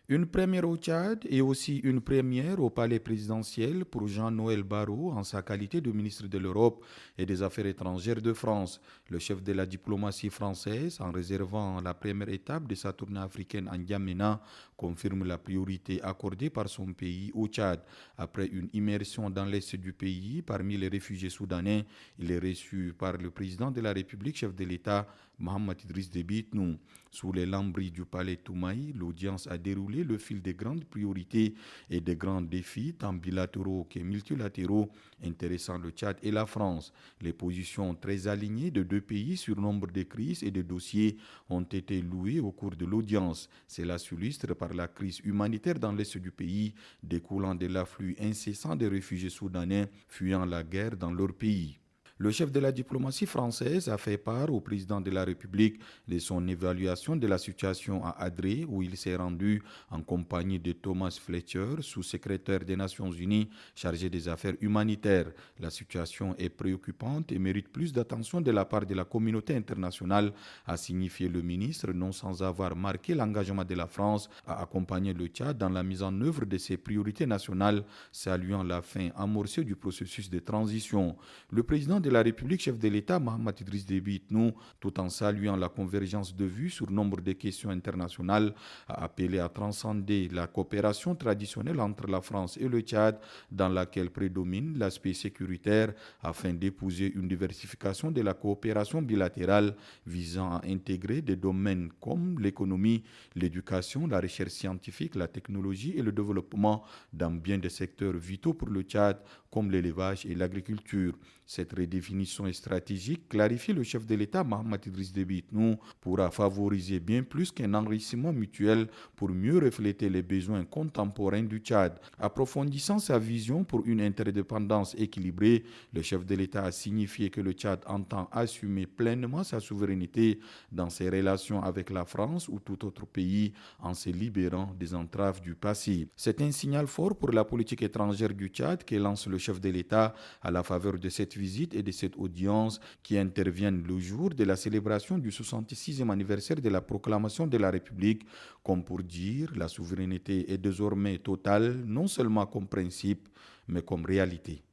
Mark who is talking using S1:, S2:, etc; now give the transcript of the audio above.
S1: Une première au Tchad et aussi une première au palais présidentiel pour Jean-Noël Barrot en sa qualité de ministre de l'Europe et des Affaires étrangères de France. Le chef de la diplomatie française, en réservant la première étape de sa tournée africaine en N'Djamena, confirme la priorité accordée par son pays au Tchad. Après une immersion dans l'est du pays parmi les réfugiés soudanais, il est reçu par le président de la République, chef de l'État, Mohamed Idriss Déby Itnou. Sous les lambris du palais Toumaï, l'audience a déroulé le fil des grandes priorités et des grands défis, tant bilatéraux que multilatéraux, intéressant le Tchad et la France. Les positions très alignées de deux pays sur nombre de crises et de dossiers ont été louées au cours de l'audience. Cela s'illustre par la crise humanitaire dans l'est du pays, découlant de l'afflux incessant des réfugiés soudanais fuyant la guerre dans leur pays. Le chef de la diplomatie française a fait part au président de la République de son évaluation de la situation à Adré, où il s'est rendu en compagnie de Thomas Fletcher, sous-secrétaire des Nations Unies chargé des affaires humanitaires. La situation est préoccupante et mérite plus d'attention de la part de la communauté internationale, a signifié le ministre, non sans avoir marqué l'engagement de la France à accompagner le Tchad dans la mise en œuvre de ses priorités nationales, saluant la fin amorcée du processus de transition. Le président de la République, chef de l'État, Mohamed Idriss Déby Itnou, tout en saluant la convergence de vues sur nombre de questions internationales, a appelé à transcender la coopération traditionnelle entre la France et le Tchad, dans laquelle prédomine l'aspect sécuritaire, afin d'épouser une diversification de la coopération bilatérale visant à intégrer des domaines comme l'économie, l'éducation, la recherche scientifique, la technologie et le développement dans bien des secteurs vitaux pour le Tchad, comme l'élevage et l'agriculture. Cette redéfinition stratégique, clarifie le chef de l'État Mohamed Idriss Déby Itnou, pourra favoriser bien plus qu'un enrichissement mutuel pour mieux refléter les besoins contemporains du Tchad. Approfondissant sa vision pour une interdépendance équilibrée, le chef de l'État a signifié que le Tchad entend assumer pleinement sa souveraineté dans ses relations avec la France ou tout autre pays en se libérant des entraves du passé. C'est un signal fort pour la politique étrangère du Tchad que lance le chef de l'État à la faveur de cette visite et de cette audience qui interviennent le jour de la célébration du 66e anniversaire de la proclamation de la République, comme pour dire la souveraineté est désormais totale, non seulement comme principe, mais comme réalité.